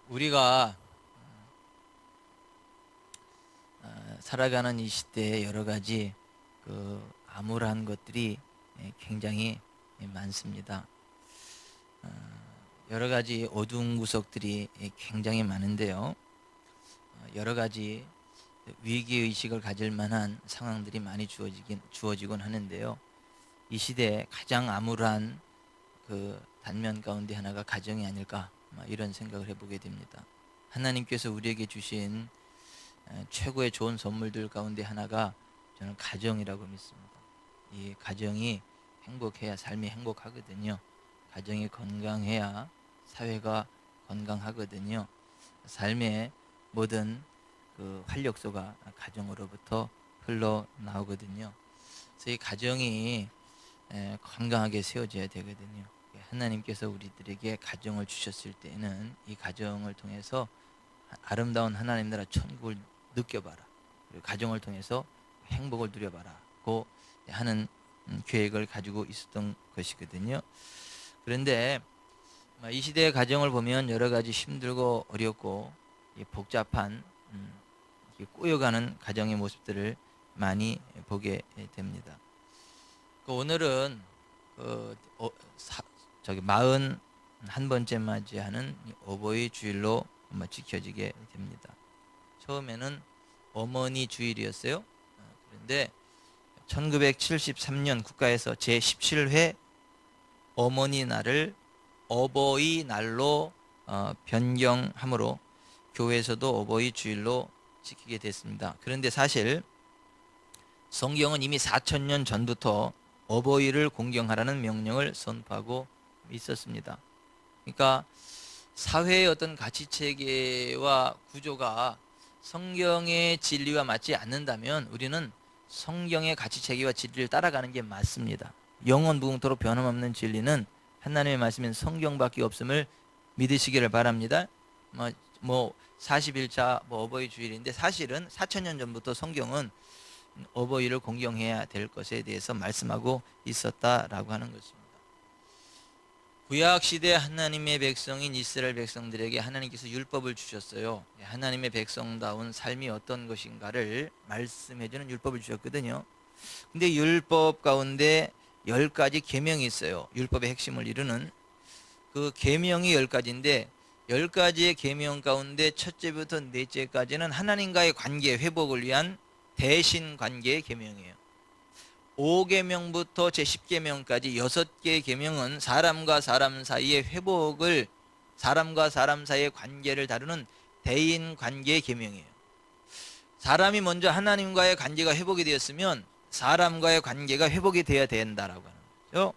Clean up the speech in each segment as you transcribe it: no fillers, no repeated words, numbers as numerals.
우리가 살아가는 이 시대에 여러 가지 암울한 것들이 굉장히 많습니다. 여러 가지 어두운 구석들이 굉장히 많은데요. 여러 가지 위기의식을 가질 만한 상황들이 많이 주어지곤 하는데요. 이 시대에 가장 암울한 단면 가운데 하나가 가정이 아닐까, 이런 생각을 해보게 됩니다. 하나님께서 우리에게 주신 최고의 좋은 선물들 가운데 하나가 저는 가정이라고 믿습니다. 이 가정이 행복해야 삶이 행복하거든요. 가정이 건강해야 사회가 건강하거든요. 삶의 모든 활력소가 가정으로부터 흘러나오거든요. 그래서 이 가정이 건강하게 세워져야 되거든요. 하나님께서 우리들에게 가정을 주셨을 때는 이 가정을 통해서 아름다운 하나님 나라 천국을 느껴봐라, 그리고 가정을 통해서 행복을 누려봐라고 하는 계획을 가지고 있었던 것이거든요. 그런데 이 시대의 가정을 보면 여러 가지 힘들고 어렵고 복잡한 꼬여가는 가정의 모습들을 많이 보게 됩니다. 오늘은 41번째 맞이하는 어버이 주일로 지켜지게 됩니다. 처음에는 어머니 주일이었어요. 그런데 1973년 국가에서 제17회 어머니 날을 어버이 날로 변경함으로 교회에서도 어버이 주일로 지키게 됐습니다. 그런데 사실 성경은 이미 4000년 전부터 어버이를 공경하라는 명령을 선포하고 있었습니다. 그러니까 사회의 어떤 가치체계와 구조가 성경의 진리와 맞지 않는다면 우리는 성경의 가치체계와 진리를 따라가는 게 맞습니다. 영원 무궁토록 변함없는 진리는 하나님의 말씀인 성경밖에 없음을 믿으시기를 바랍니다. 40일차 어버이 주일인데 사실은 4000년 전부터 성경은 어버이를 공경해야 될 것에 대해서 말씀하고 있었다라고 하는 것입니다. 구약시대 하나님의 백성인 이스라엘 백성들에게 하나님께서 율법을 주셨어요. 하나님의 백성다운 삶이 어떤 것인가를 말씀해주는 율법을 주셨거든요. 근데 율법 가운데 10가지 계명이 있어요. 율법의 핵심을 이루는 그 계명이 10가지인데 10가지의 계명 가운데 첫째부터 넷째까지는 하나님과의 관계 회복을 위한 대신 관계의 계명이에요. 5계명부터 제10계명까지 6개의 계명은 사람과 사람 사이의 회복을, 사람과 사람 사이의 관계를 다루는 대인 관계의 계명이에요. 사람이 먼저 하나님과의 관계가 회복이 되었으면 사람과의 관계가 회복이 돼야 된다라고 하는 거죠.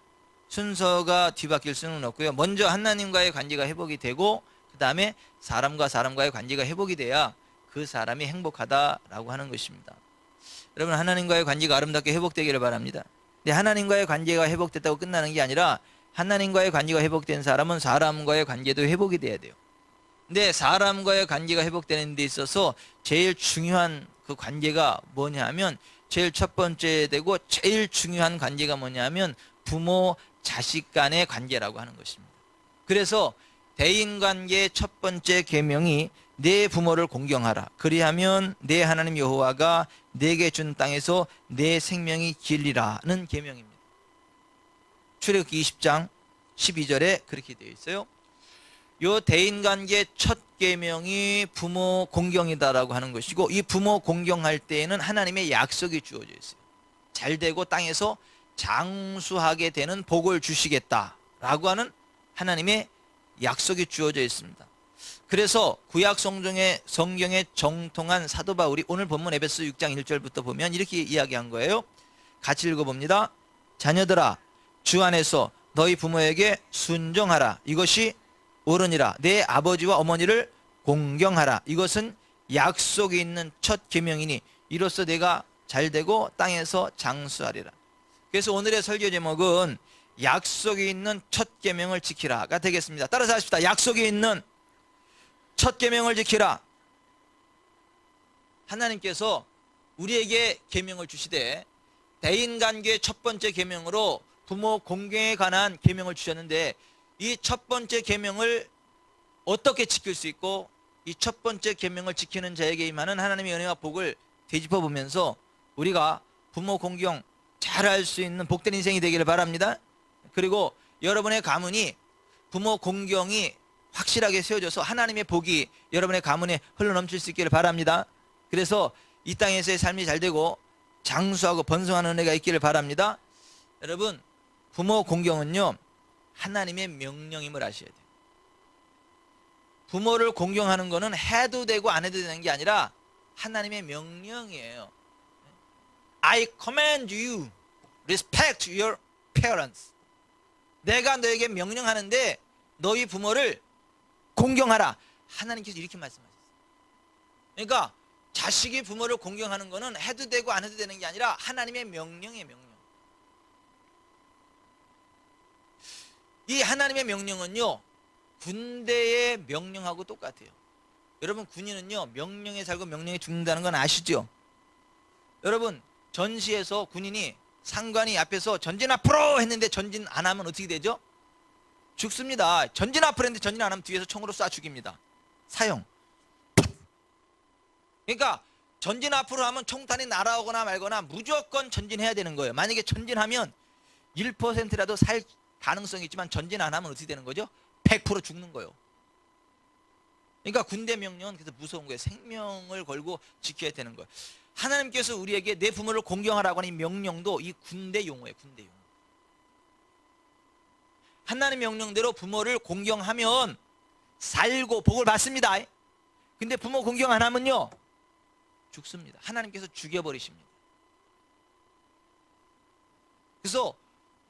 순서가 뒤바뀔 수는 없고요. 먼저 하나님과의 관계가 회복이 되고 그 다음에 사람과 사람과의 관계가 회복이 돼야 그 사람이 행복하다라고 하는 것입니다. 여러분, 하나님과의 관계가 아름답게 회복되기를 바랍니다. 근데 하나님과의 관계가 회복됐다고 끝나는 게 아니라 하나님과의 관계가 회복된 사람은 사람과의 관계도 회복이 돼야 돼요. 근데 사람과의 관계가 회복되는 데 있어서 제일 중요한 그 관계가 뭐냐 하면 제일 첫 번째 되고 제일 중요한 관계가 뭐냐 하면 부모 자식 간의 관계라고 하는 것입니다. 그래서 대인관계의 첫 번째 계명이 내 부모를 공경하라. 그리하면 내 하나님 여호와가 내게 준 땅에서 내 생명이 길리라는 계명입니다. 출애굽기 20장 12절에 그렇게 되어 있어요. 요 대인관계 첫 계명이 부모 공경이다라고 하는 것이고, 이 부모 공경할 때에는 하나님의 약속이 주어져 있어요. 잘되고 땅에서 장수하게 되는 복을 주시겠다라고 하는 하나님의 약속이 주어져 있습니다. 그래서 구약 성경에 정통한 사도 바울이 오늘 본문 에베소 6장 1절부터 보면 이렇게 이야기한 거예요. 같이 읽어봅니다. 자녀들아, 주 안에서 너희 부모에게 순종하라. 이것이 옳으니라. 내 아버지와 어머니를 공경하라. 이것은 약속이 있는 첫 계명이니 이로써 내가 잘되고 땅에서 장수하리라. 그래서 오늘의 설교 제목은 약속이 있는 첫 계명을 지키라가 되겠습니다. 따라서 하십시다. 약속이 있는 첫 계명을 지키라. 하나님께서 우리에게 계명을 주시되 대인관계 첫 번째 계명으로 부모 공경에 관한 계명을 주셨는데 이 첫 번째 계명을 어떻게 지킬 수 있고, 이 첫 번째 계명을 지키는 자에게 임하는 하나님의 은혜와 복을 되짚어 보면서 우리가 부모 공경 잘할 수 있는 복된 인생이 되기를 바랍니다. 그리고 여러분의 가문이 부모 공경이 확실하게 세워져서 하나님의 복이 여러분의 가문에 흘러넘칠 수 있기를 바랍니다. 그래서 이 땅에서의 삶이 잘 되고 장수하고 번성하는 은혜가 있기를 바랍니다. 여러분, 부모 공경은요, 하나님의 명령임을 아셔야 돼요. 부모를 공경하는 거는 해도 되고 안 해도 되는 게 아니라 하나님의 명령이에요. I command you, respect your parents. 내가 너에게 명령하는데 너희 부모를 공경하라. 하나님께서 이렇게 말씀하셨어요. 그러니까 자식이 부모를 공경하는 거는 해도 되고 안 해도 되는 게 아니라 하나님의 명령이에요. 명령. 이 하나님의 명령은요, 군대의 명령하고 똑같아요. 여러분, 군인은요, 명령에 살고 명령에 죽는다는 건 아시죠? 여러분, 전시에서 군인이 상관이 앞에서 전진 앞으로 했는데 전진 안 하면 어떻게 되죠? 죽습니다. 전진 앞으로 했는데 전진 안 하면 뒤에서 총으로 쏴 죽입니다. 사형. 그러니까 전진 앞으로 하면 총탄이 날아오거나 말거나 무조건 전진해야 되는 거예요. 만약에 전진하면 1%라도 살 가능성이 있지만 전진 안 하면 어떻게 되는 거죠? 100% 죽는 거예요. 그러니까 군대 명령은 그래서 무서운 거예요. 생명을 걸고 지켜야 되는 거예요. 하나님께서 우리에게 내 부모를 공경하라고 하는 이 명령도 이 군대 용어예요. 군대 용어. 하나님 명령대로 부모를 공경하면 살고 복을 받습니다. 근데 부모 공경 안 하면요, 죽습니다. 하나님께서 죽여버리십니다. 그래서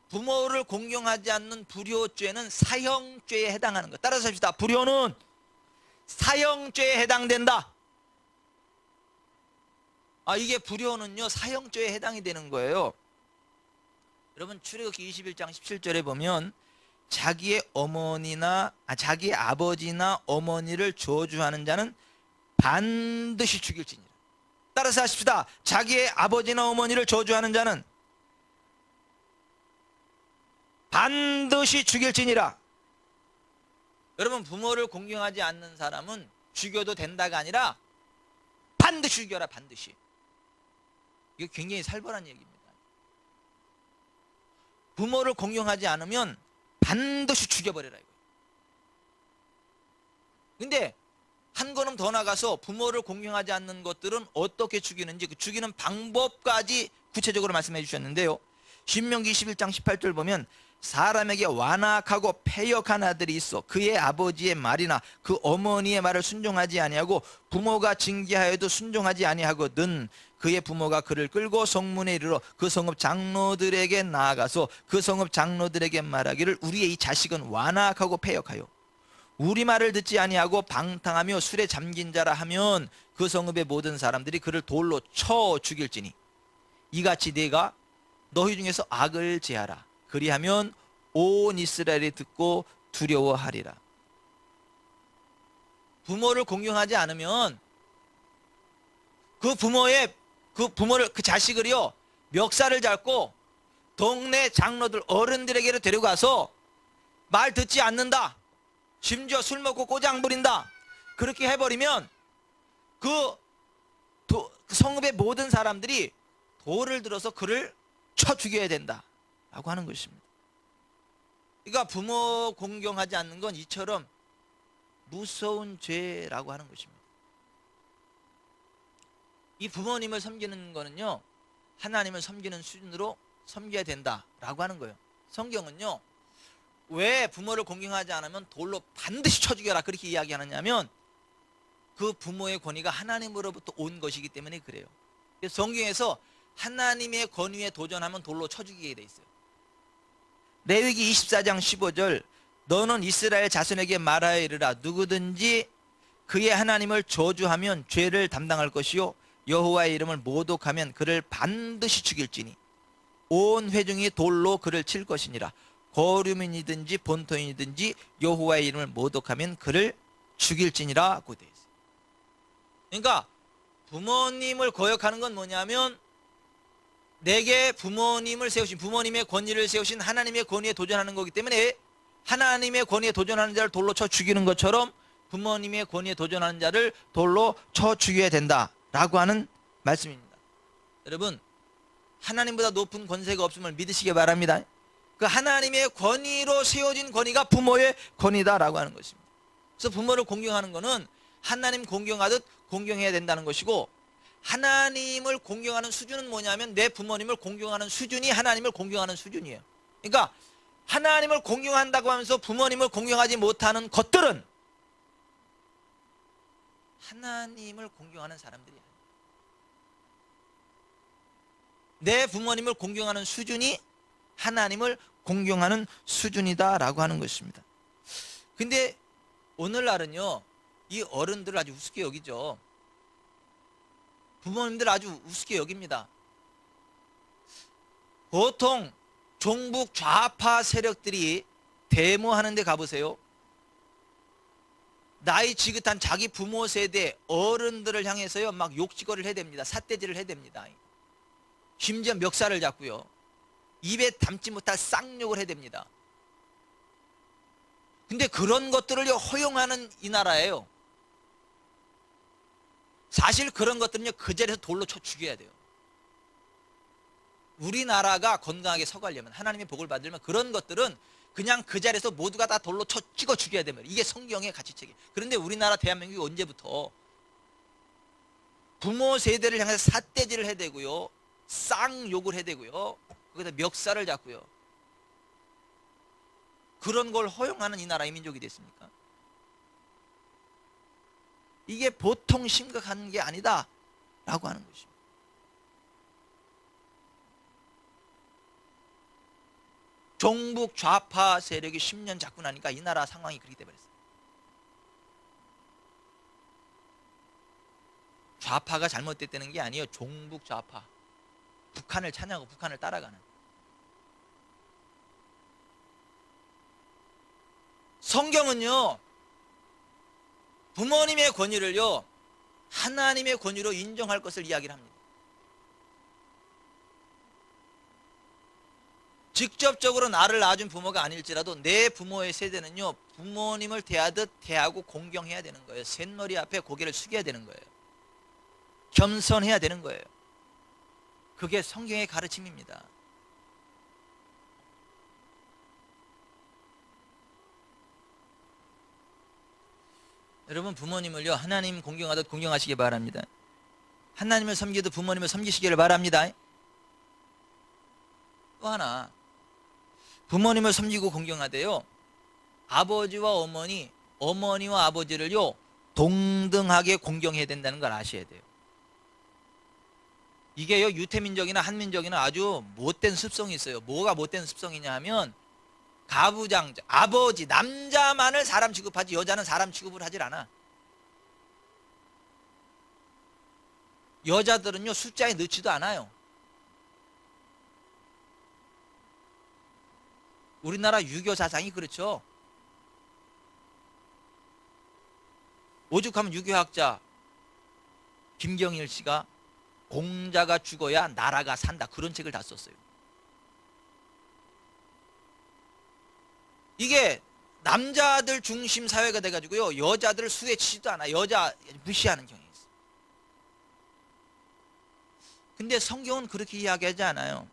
부모를 공경하지 않는 불효죄는 사형죄에 해당하는 것. 따라서 합시다. 불효는 사형죄에 해당된다. 이게 불효는요, 사형죄에 해당이 되는 거예요. 여러분, 출애굽기 21장 17절에 보면 자기의 아버지나 어머니를 저주하는 자는 반드시 죽일지니라. 따라서 하십시다. 자기의 아버지나 어머니를 저주하는 자는 반드시 죽일지니라. 여러분, 부모를 공경하지 않는 사람은 죽여도 된다가 아니라 반드시 죽여라. 반드시. 이거 굉장히 살벌한 얘기입니다. 부모를 공경하지 않으면 반드시 죽여버려라 이거예요. 근데 한 걸음 더 나가서 부모를 공경하지 않는 것들은 어떻게 죽이는지 그 죽이는 방법까지 구체적으로 말씀해 주셨는데요. 신명기 21장 18절 보면 사람에게 완악하고 패역한 아들이 있어 그의 아버지의 말이나 그 어머니의 말을 순종하지 아니하고 부모가 징계하여도 순종하지 아니하거든 그의 부모가 그를 끌고 성문에 이르러 그 성읍 장로들에게 나아가서 그 성읍 장로들에게 말하기를 우리의 이 자식은 완악하고 패역하여 우리 말을 듣지 아니하고 방탕하며 술에 잠긴 자라 하면 그 성읍의 모든 사람들이 그를 돌로 쳐 죽일지니 이같이 네가 너희 중에서 악을 제하라. 그리하면 온 이스라엘이 듣고 두려워하리라. 부모를 공경하지 않으면 그 자식을요 멱살을 잡고 동네 장로들 어른들에게로 데려가서 말 듣지 않는다. 심지어 술 먹고 꼬장 부린다. 그렇게 해버리면 그 성읍의 모든 사람들이 돌을 들어서 그를 쳐 죽여야 된다 라고 하는 것입니다. 그러니까 부모 공경하지 않는 건 이처럼 무서운 죄라고 하는 것입니다. 이 부모님을 섬기는 거는요 하나님을 섬기는 수준으로 섬겨야 된다라고 하는 거예요. 성경은요 왜 부모를 공경하지 않으면 돌로 반드시 쳐 죽여라 그렇게 이야기하느냐면 그 부모의 권위가 하나님으로부터 온 것이기 때문에 그래요. 그래서 성경에서 하나님의 권위에 도전하면 돌로 쳐 죽이게 돼 있어요. 레위기 24장 15절 너는 이스라엘 자손에게 말하여 이르라 누구든지 그의 하나님을 저주하면 죄를 담당할 것이요 여호와의 이름을 모독하면 그를 반드시 죽일지니 온 회중이 돌로 그를 칠 것이니라. 거류민이든지 본토인이든지 여호와의 이름을 모독하면 그를 죽일지니라고 되어 있어요. 그러니까 부모님을 거역하는 건 뭐냐면 내게 부모님을 세우신 부모님의 권위를 세우신 하나님의 권위에 도전하는 거기 때문에 하나님의 권위에 도전하는 자를 돌로 쳐 죽이는 것처럼 부모님의 권위에 도전하는 자를 돌로 쳐 죽여야 된다라고 하는 말씀입니다. 여러분, 하나님보다 높은 권세가 없음을 믿으시기 바랍니다. 그 하나님의 권위로 세워진 권위가 부모의 권위다라고 하는 것입니다. 그래서 부모를 공경하는 것은 하나님 공경하듯 공경해야 된다는 것이고, 하나님을 공경하는 수준은 뭐냐면 내 부모님을 공경하는 수준이 하나님을 공경하는 수준이에요. 그러니까 하나님을 공경한다고 하면서 부모님을 공경하지 못하는 것들은 하나님을 공경하는 사람들이야. 내 부모님을 공경하는 수준이 하나님을 공경하는 수준이다라고 하는 것입니다. 근데 오늘날은요, 이 어른들을 아주 우습게 여기죠. 부모님들 아주 우습게 여깁니다. 보통 종북 좌파 세력들이 데모하는 데 가보세요. 나이 지긋한 자기 부모 세대 어른들을 향해서요, 막 욕지거리를 해댑니다. 삿대질을 해댑니다. 심지어 멱살을 잡고요, 입에 담지 못할 쌍욕을 해댑니다. 근데 그런 것들을 허용하는 이 나라예요. 사실 그런 것들은요, 그 자리에서 돌로 쳐 죽여야 돼요. 우리나라가 건강하게 서가려면, 하나님의 복을 받으려면 그런 것들은 그냥 그 자리에서 모두가 다 돌로 쳐 찍어 죽여야 됩니다. 이게 성경의 가치책이에요. 그런데 우리나라 대한민국이 언제부터 부모 세대를 향해서 삿대질을 해대고요, 쌍욕을 해대고요, 거기다 멱살을 잡고요, 그런 걸 허용하는 이 나라의 민족이 됐습니까? 이게 보통 심각한 게 아니다 라고 하는 것입니다. 종북 좌파 세력이 10년 작군하니까 이 나라 상황이 그렇게 돼버렸어요. 좌파가 잘못됐다는 게 아니에요. 종북 좌파, 북한을 찬양하고 북한을 따라가는. 성경은요, 부모님의 권위를요, 하나님의 권위로 인정할 것을 이야기를 합니다. 직접적으로 나를 낳아준 부모가 아닐지라도 내 부모의 세대는요, 부모님을 대하듯 대하고 공경해야 되는 거예요. 샛머리 앞에 고개를 숙여야 되는 거예요. 겸손해야 되는 거예요. 그게 성경의 가르침입니다. 여러분, 부모님을요, 하나님 공경하듯 공경하시기 바랍니다. 하나님을 섬기듯 부모님을 섬기시기를 바랍니다. 또 하나, 부모님을 섬기고 공경하되요, 아버지와 어머니, 어머니와 아버지를요, 동등하게 공경해야 된다는 걸 아셔야 돼요. 이게요, 유태민족이나 한민족이나 아주 못된 습성이 있어요. 뭐가 못된 습성이냐 하면, 가부장자, 아버지, 남자만을 사람 취급하지 여자는 사람 취급을 하질 않아. 여자들은요, 숫자에 넣지도 않아요. 우리나라 유교 사상이 그렇죠. 오죽하면 유교학자 김경일 씨가 공자가 죽어야 나라가 산다, 그런 책을 다 썼어요. 이게 남자들 중심 사회가 돼가지고요, 여자들을 수혜치지도 않아. 여자 무시하는 경향이 있어. 근데 성경은 그렇게 이야기하지 않아요.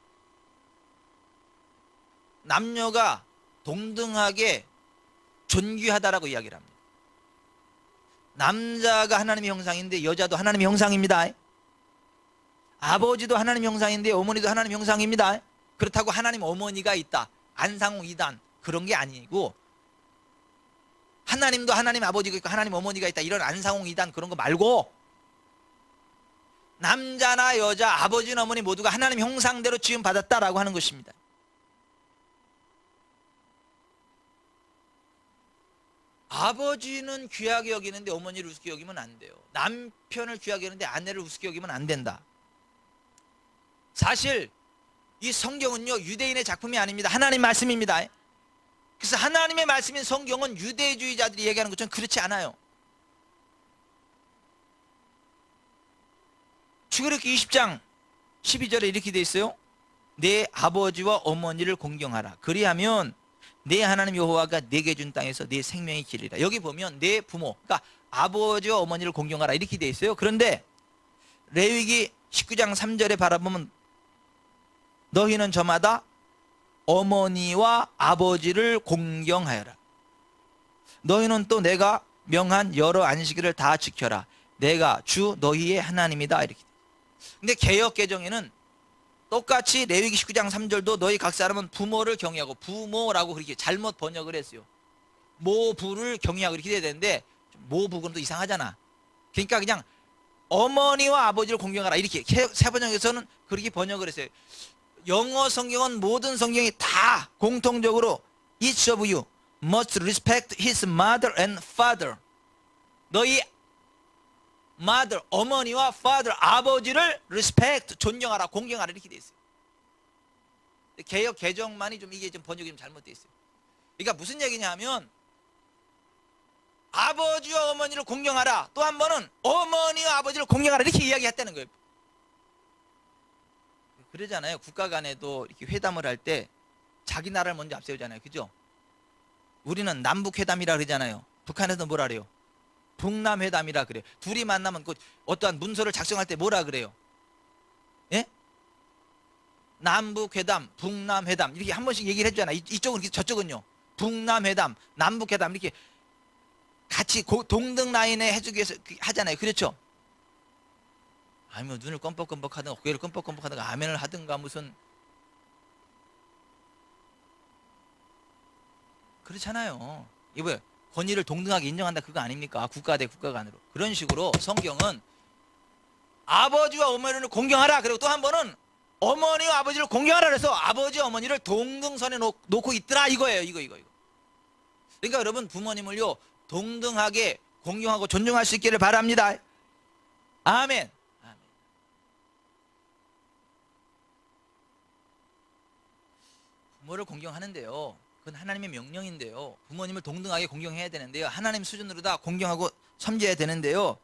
남녀가 동등하게 존귀하다라고 이야기를 합니다. 남자가 하나님의 형상인데 여자도 하나님의 형상입니다. 아버지도 하나님의 형상인데 어머니도 하나님의 형상입니다. 그렇다고 하나님 어머니가 있다, 안상홍 2단, 그런 게 아니고, 하나님도 하나님 아버지가 있고 하나님 어머니가 있다, 이런 안상홍 2단 그런 거 말고, 남자나 여자, 아버지나 어머니 모두가 하나님 형상대로 지음받았다라고 하는 것입니다. 아버지는 귀하게 여기는데 어머니를 우습게 여기면 안 돼요. 남편을 귀하게 여기는데 아내를 우습게 여기면 안 된다. 사실 이 성경은요, 유대인의 작품이 아닙니다. 하나님 말씀입니다. 그래서 하나님의 말씀인 성경은 유대주의자들이 얘기하는 것처럼 그렇지 않아요. 출애굽기 20장 12절에 이렇게 돼 있어요. 내 아버지와 어머니를 공경하라. 그리하면 내 하나님 여호와가 내게 준 땅에서 내 생명의 길이라. 여기 보면 내 부모, 그러니까 아버지와 어머니를 공경하라 이렇게 돼 있어요. 그런데 레위기 19장 3절에 바라보면 너희는 저마다 어머니와 아버지를 공경하여라. 너희는 또 내가 명한 여러 안식일을 다 지켜라. 내가 주 너희의 하나님이다 이렇게. 근데 개역 개정에는 똑같이 레위기 19장 3절도 너희 각 사람은 부모를 경외하고, 부모라고 그렇게 잘못 번역을 했어요. 모부를 경외하고 이렇게 돼야 되는데 모부는 또 이상하잖아. 그러니까 그냥 어머니와 아버지를 공경하라 이렇게 새 번역에서는 그렇게 번역을 했어요. 영어 성경은 모든 성경이 다 공통적으로 each of you must respect his mother and father. 너희 mother, 어머니와 father, 아버지를 respect, 존경하라, 공경하라 이렇게 돼 있어요. 개역 개정만이 좀 이게 좀 번역이 좀 잘못돼 있어요. 그러니까 무슨 얘기냐 하면 아버지와 어머니를 공경하라, 또 한 번은 어머니와 아버지를 공경하라 이렇게 이야기했다는 거예요. 그러잖아요. 국가 간에도 이렇게 회담을 할 때 자기 나라를 먼저 앞세우잖아요. 그죠? 우리는 남북회담이라 그러잖아요. 북한에서 뭐라 그래요? 북남회담이라 그래요. 둘이 만나면 그 어떠한 문서를 작성할 때 뭐라 그래요? 예? 남북회담, 북남회담 이렇게 한 번씩 얘기를 해주잖아요. 이쪽은 이렇게, 저쪽은요. 북남회담, 남북회담 이렇게 같이 동등 라인에 해주기 위해서 하잖아요. 그렇죠? 아니면 눈을 껌뻑껌뻑 하든가 고개를 껌뻑껌뻑 하든가 아멘을 하든가 무슨 그렇잖아요. 이거 권위를 동등하게 인정한다 그거 아닙니까? 국가 대 국가 간으로. 그런 식으로 성경은 아버지와 어머니를 공경하라. 그리고 또 한 번은 어머니와 아버지를 공경하라 그래서 아버지 어머니를 동등선에 놓고 있더라 이거예요. 이거. 그러니까 여러분 부모님을요 동등하게 공경하고 존중할 수 있기를 바랍니다. 아멘. 부모를 공경하는데요, 그건 하나님의 명령인데요, 부모님을 동등하게 공경해야 되는데요, 하나님 수준으로 다 공경하고 섬겨야 되는데요,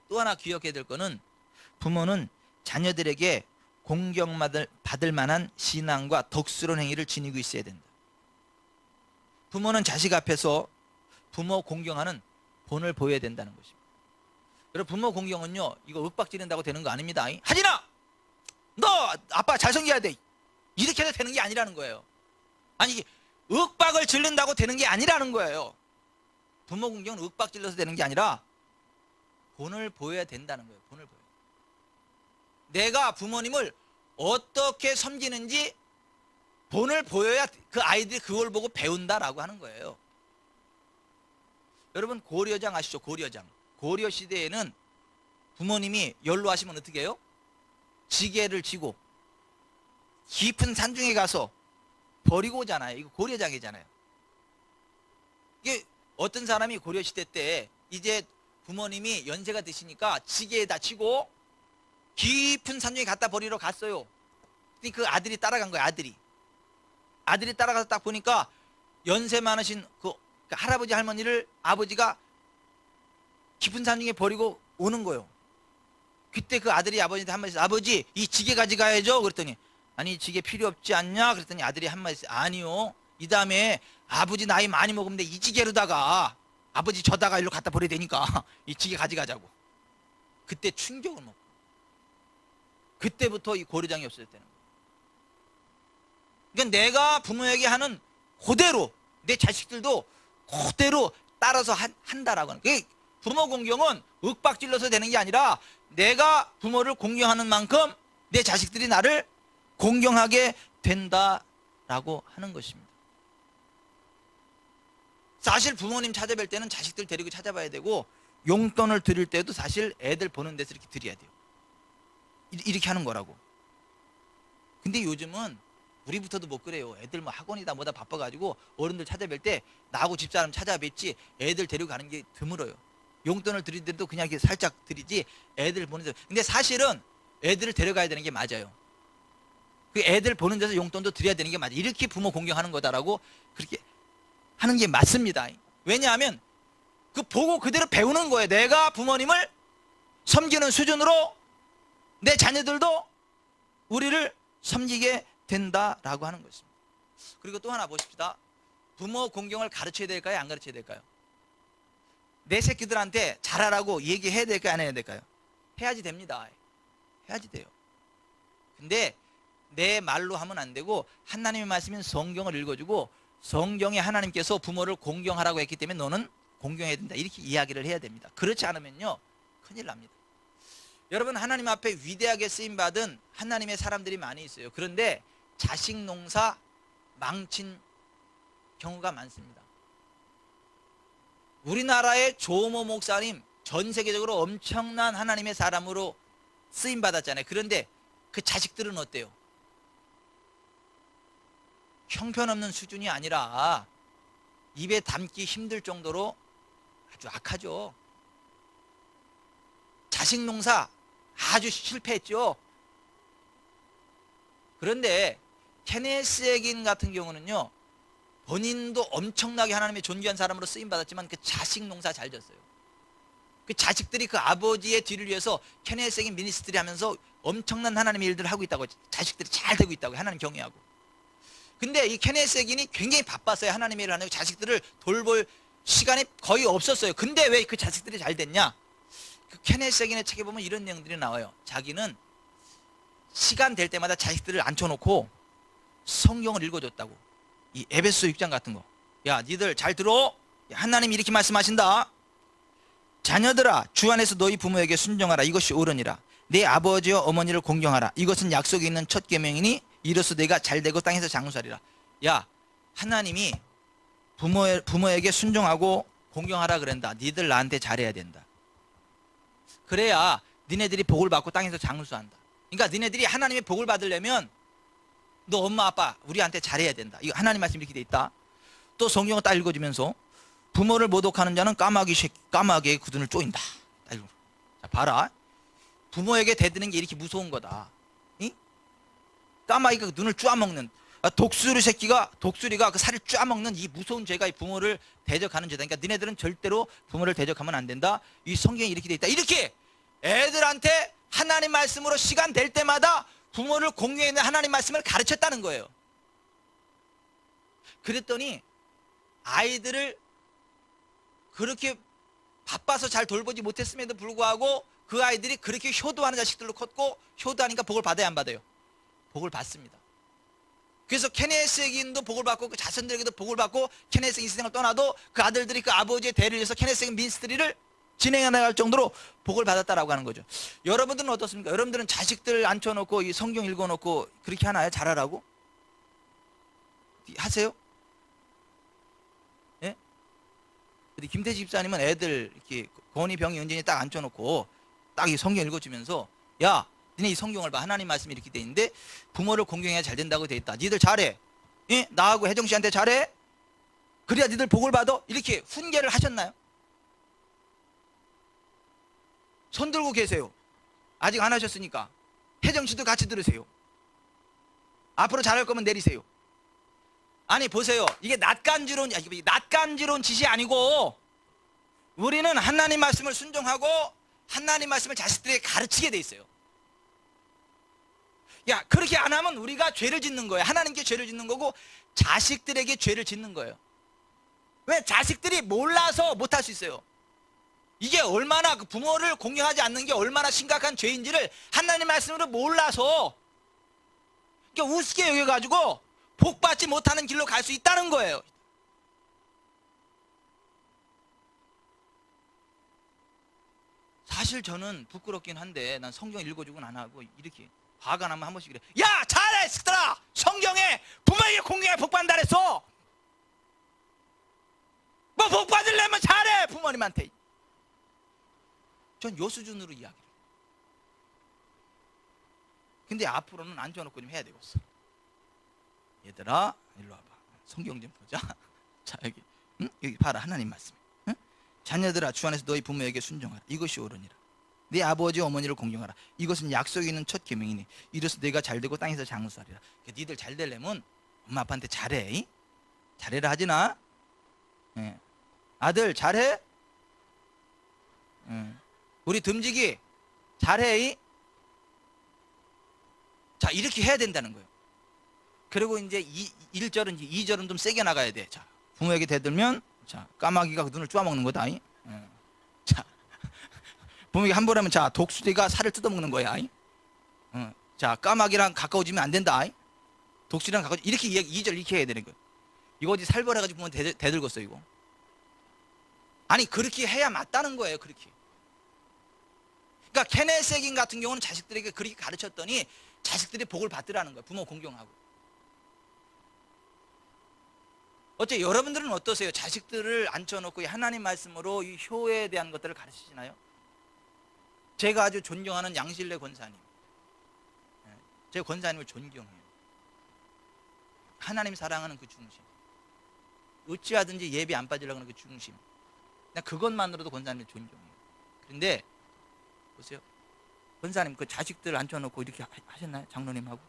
또 하나 기억해야 될 거는 부모는 자녀들에게 공경받을 만한 신앙과 덕스러운 행위를 지니고 있어야 된다. 부모는 자식 앞에서 부모 공경하는 본을 보여야 된다는 것입니다. 여러분 부모 공경은요 이거 윽박지른다고 되는 거 아닙니다. 하진아 너 아빠 잘 섬겨야 돼 이렇게 해도 되는 게 아니라는 거예요. 아니 윽박을 지른다고 되는 게 아니라는 거예요. 부모 공경은 윽박 질러서 되는 게 아니라 본을 보여야 된다는 거예요. 본을 보여. 내가 부모님을 어떻게 섬기는지 본을 보여야 그 아이들이 그걸 보고 배운다라고 하는 거예요. 여러분 고려장 아시죠? 고려장. 고려 시대에는 부모님이 연로하시면 어떻게 해요? 지게를 지고 깊은 산중에 가서 버리고 오잖아요. 이거 고려장이잖아요. 이게 어떤 사람이 고려시대 때 이제 부모님이 연세가 드시니까 지게에다 치고 깊은 산중에 갖다 버리러 갔어요. 그 아들이 따라간 거예요. 아들이 따라가서 딱 보니까 연세 많으신 그 할아버지 할머니를 아버지가 깊은 산중에 버리고 오는 거예요. 그때 그 아들이 아버지한테 한마디 아버지 이 지게 가져가야죠. 그랬더니 아니 지게 필요 없지 않냐? 그랬더니 아들이 한마디 아니요. 이 다음에 아버지 나이 많이 먹으면 이 지게로다가 아버지 저다가 일로 갖다 버려야 되니까 이 지게 가져가자고. 그때 충격을 먹고 그때부터 이 고려장이 없어졌다는 거예요. 그러니까 내가 부모에게 하는 그대로 내 자식들도 그대로 따라서 한다라고 하는 거예요. 부모 공경은 윽박질러서 되는 게 아니라 내가 부모를 공경하는 만큼 내 자식들이 나를 공경하게 된다라고 하는 것입니다. 사실 부모님 찾아뵐 때는 자식들 데리고 찾아봐야 되고 용돈을 드릴 때도 사실 애들 보는 데서 이렇게 드려야 돼요. 이렇게 하는 거라고. 근데 요즘은 우리부터도 못 그래요. 애들 뭐 학원이다 뭐다 바빠가지고 어른들 찾아뵐 때 나하고 집사람 찾아뵙지 애들 데리고 가는 게 드물어요. 용돈을 드리더라도 그냥 이렇게 살짝 드리지 애들 보는 데서. 근데 사실은 애들을 데려가야 되는 게 맞아요. 그 애들 보는 데서 용돈도 드려야 되는 게 맞아요. 이렇게 부모 공경하는 거다라고 그렇게 하는 게 맞습니다. 왜냐하면 그 보고 그대로 배우는 거예요. 내가 부모님을 섬기는 수준으로 내 자녀들도 우리를 섬기게 된다라고 하는 것입니다. 그리고 또 하나 보십시다. 부모 공경을 가르쳐야 될까요? 안 가르쳐야 될까요? 내 새끼들한테 잘하라고 얘기해야 될까요? 안 해야 될까요? 해야지 됩니다. 해야지 돼요. 근데 내 말로 하면 안 되고 하나님의 말씀인 성경을 읽어주고 성경에 하나님께서 부모를 공경하라고 했기 때문에 너는 공경해야 된다. 이렇게 이야기를 해야 됩니다. 그렇지 않으면요 큰일 납니다. 여러분 하나님 앞에 위대하게 쓰임받은 하나님의 사람들이 많이 있어요. 그런데 자식 농사 망친 경우가 많습니다. 우리나라의 조모 목사님 전 세계적으로 엄청난 하나님의 사람으로 쓰임받았잖아요. 그런데 그 자식들은 어때요? 형편없는 수준이 아니라 입에 담기 힘들 정도로 아주 악하죠. 자식 농사 아주 실패했죠. 그런데 케네스 에긴 같은 경우는요 본인도 엄청나게 하나님의 존귀한 사람으로 쓰임받았지만 그 자식 농사 잘 졌어요. 그 자식들이 그 아버지의 뒤를 위해서 케네스 에긴 미니스트리 하면서 엄청난 하나님의 일들을 하고 있다고. 자식들이 잘 되고 있다고 하나님 경외하고. 근데 이 케네스 에긴이 굉장히 바빴어요. 하나님의 일을 하는 자식들을 돌볼 시간이 거의 없었어요. 근데 왜 그 자식들이 잘 됐냐? 그 케네스 에긴의 책에 보면 이런 내용들이 나와요. 자기는 시간 될 때마다 자식들을 앉혀놓고 성경을 읽어줬다고. 이 에베소 6장 같은 거. 야 니들 잘 들어. 하나님이 이렇게 말씀하신다. 자녀들아 주 안에서 너희 부모에게 순종하라. 이것이 옳으니라. 내 아버지와 어머니를 공경하라. 이것은 약속이 있는 첫 계명이니 이로써 내가 잘되고 땅에서 장수하리라. 야 하나님이 부모에게 순종하고 공경하라 그런다. 니들 나한테 잘해야 된다. 그래야 니네들이 복을 받고 땅에서 장수한다. 그러니까 니네들이 하나님의 복을 받으려면 너 엄마 아빠 우리한테 잘해야 된다. 이거 하나님 말씀이 이렇게 돼 있다. 또 성경을 딱 읽어주면서 부모를 모독하는 자는 까마귀에 그 눈을 쪼인다. 자 봐라. 부모에게 대드는 게 이렇게 무서운 거다. 이? 까마귀가 눈을 쪼아먹는 독수리가 그 살을 쪼아먹는 이 무서운 죄가 이 부모를 대적하는 죄다. 그러니까 니네들은 절대로 부모를 대적하면 안 된다. 이 성경에 이렇게 돼 있다. 이렇게 애들한테 하나님 말씀으로 시간 될 때마다 부모를 공유해 있는 하나님 말씀을 가르쳤다는 거예요. 그랬더니 아이들을 그렇게 바빠서 잘 돌보지 못했음에도 불구하고 그 아이들이 그렇게 효도하는 자식들로 컸고 효도하니까 복을 받아야 안 받아요? 복을 받습니다. 그래서 케네스 에긴도 복을 받고 그 자손들에게도 복을 받고 케네스 에긴 인생을 떠나도 그 아들들이 그 아버지의 대를 위해서 케네스 에긴 민스트리를 진행해 나갈 정도로 복을 받았다라고 하는 거죠. 여러분들은 어떻습니까? 여러분들은 자식들 앉혀놓고 이 성경 읽어놓고 그렇게 하나요? 잘하라고? 하세요? 예? 우리 김태지 집사님은 애들 이렇게 건이 병이 은진이 딱 앉혀놓고 딱 이 성경 읽어주면서 야 니네 이 성경을 봐. 하나님 말씀이 이렇게 돼 있는데 부모를 공경해야 잘 된다고 돼 있다. 니들 잘해. 예? 나하고 혜정 씨한테 잘해. 그래야 니들 복을 받아. 이렇게 훈계를 하셨나요? 손 들고 계세요. 아직 안 하셨으니까 혜정 씨도 같이 들으세요. 앞으로 잘할 거면 내리세요. 아니 보세요. 이게 낯간지러운 짓이 아니고 우리는 하나님 말씀을 순종하고 하나님 말씀을 자식들에게 가르치게 돼 있어요. 야 그렇게 안 하면 우리가 죄를 짓는 거예요. 하나님께 죄를 짓는 거고 자식들에게 죄를 짓는 거예요. 왜? 자식들이 몰라서 못할 수 있어요. 이게 얼마나 그 부모를 공경하지 않는 게 얼마나 심각한 죄인지를 하나님 말씀으로 몰라서 그러니까 우습게 여겨가지고 복받지 못하는 길로 갈 수 있다는 거예요. 사실 저는 부끄럽긴 한데 난 성경 읽어주고는 안 하고 이렇게 화가 나면 한 번씩 그래. 야 잘해 스들아 성경에 부모에게 공경해 복받는다 그랬어. 뭐 복받으려면 잘해 부모님한테. 전 요 수준으로 이야기를. 근데 앞으로는 앉혀놓고 좀 해야 되겠어. 얘들아 일로 와봐. 성경 좀 보자. 자 여기 응? 여기 봐라 하나님 말씀. 응? 자녀들아 주 안에서 너희 부모에게 순종하라. 이것이 옳으니라. 네 아버지 어머니를 공경하라. 이것은 약속이 있는 첫 계명이니 이로써 내가 잘되고 땅에서 장수하리라. 그러니까 니들 잘 되려면 엄마 아빠한테 잘해. 잘해라 하지나. 예. 아들 잘해. 우리 듬직이 잘해. 자 이렇게 해야 된다는 거예요. 그리고 이제 1절은 2절은 좀 세게 나가야 돼. 자 부모에게 대들면 자 까마귀가 그 눈을 쪼아먹는 거다. 자 부모에게 함부로 하면 자 독수리가 살을 뜯어먹는 거야. 자 까마귀랑 가까워지면 안 된다. 독수리랑 가까워 이렇게 2절 이렇게 해야 되는 거예요. 이거 어디 살벌해가지고 보면 대들겠어 이거. 아니 그렇게 해야 맞다는 거예요. 그렇게. 그러니까 케네세긴 같은 경우는 자식들에게 그렇게 가르쳤더니 자식들이 복을 받더라는 거예요. 부모 공경하고. 어째 여러분들은 어떠세요? 자식들을 앉혀놓고 하나님 말씀으로 이 효에 대한 것들을 가르치시나요? 제가 아주 존경하는 양실래 권사님, 제 권사님을 존경해요. 하나님 사랑하는 그 중심, 어찌하든지 예배 안 빠지려고 하는 그 중심, 그냥 그것만으로도 권사님을 존경해요. 그런데 보세요, 권사님 그 자식들 앉혀놓고 이렇게 하셨나요? 장로님하고?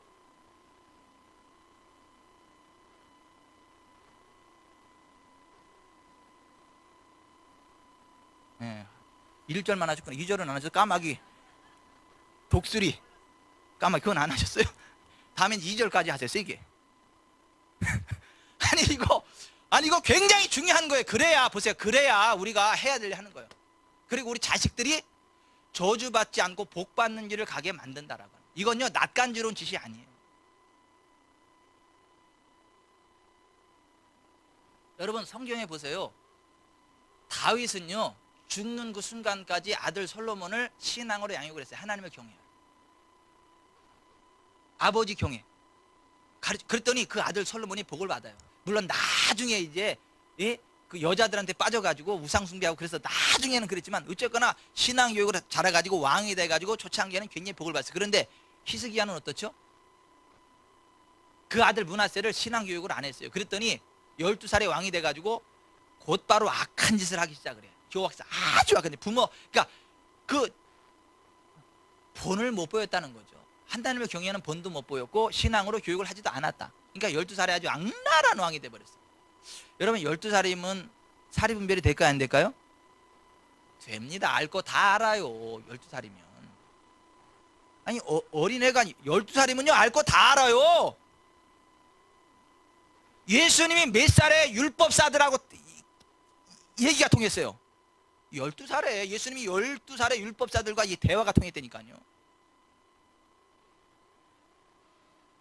네. 1절만 하셨구나. 2절은 안 하셨어요. 까마귀, 독수리, 까마귀 그건 안 하셨어요. 다음엔 2절까지 하세요. 세게. 아니 이거 굉장히 중요한 거예요. 그래야 보세요. 그래야 우리가 해야 될 일 하는 거예요. 그리고 우리 자식들이 저주받지 않고 복받는 길을 가게 만든다라고. 이건요 낯간지러운 짓이 아니에요. 여러분 성경에 보세요. 다윗은요 죽는 그 순간까지 아들 솔로몬을 신앙으로 양육을 했어요. 하나님을 경외해요. 아버지 경외. 그랬더니 그 아들 솔로몬이 복을 받아요. 물론 나중에 이제 그 여자들한테 빠져가지고 우상숭배하고 그래서 나중에는 그랬지만 어쨌거나 신앙 교육을 잘해가지고 왕이 돼가지고 초창기에는 굉장히 복을 받았어요. 그런데 히스기야는 어떻죠? 그 아들 므낫세를 신앙 교육을 안 했어요. 그랬더니 12살에 왕이 돼가지고 곧바로 악한 짓을 하기 시작을 해요. 교학사 아주 악한 짓. 부모 그러니까 그 본을 못 보였다는 거죠. 하나님을 경외하는 본도 못 보였고 신앙으로 교육을 하지도 않았다. 그러니까 12살에 아주 악랄한 왕이 돼버렸어요. 여러분 12살이면 사리분별이 될까요? 안 될까요? 됩니다. 알 거 다 알아요. 12살이면. 아니 어린애가 12살이면요 알 거 다 알아요. 예수님이 몇 살에 율법사들하고 얘기가 통했어요? 12살에 예수님이 12살에 율법사들과 이 대화가 통했다니까요.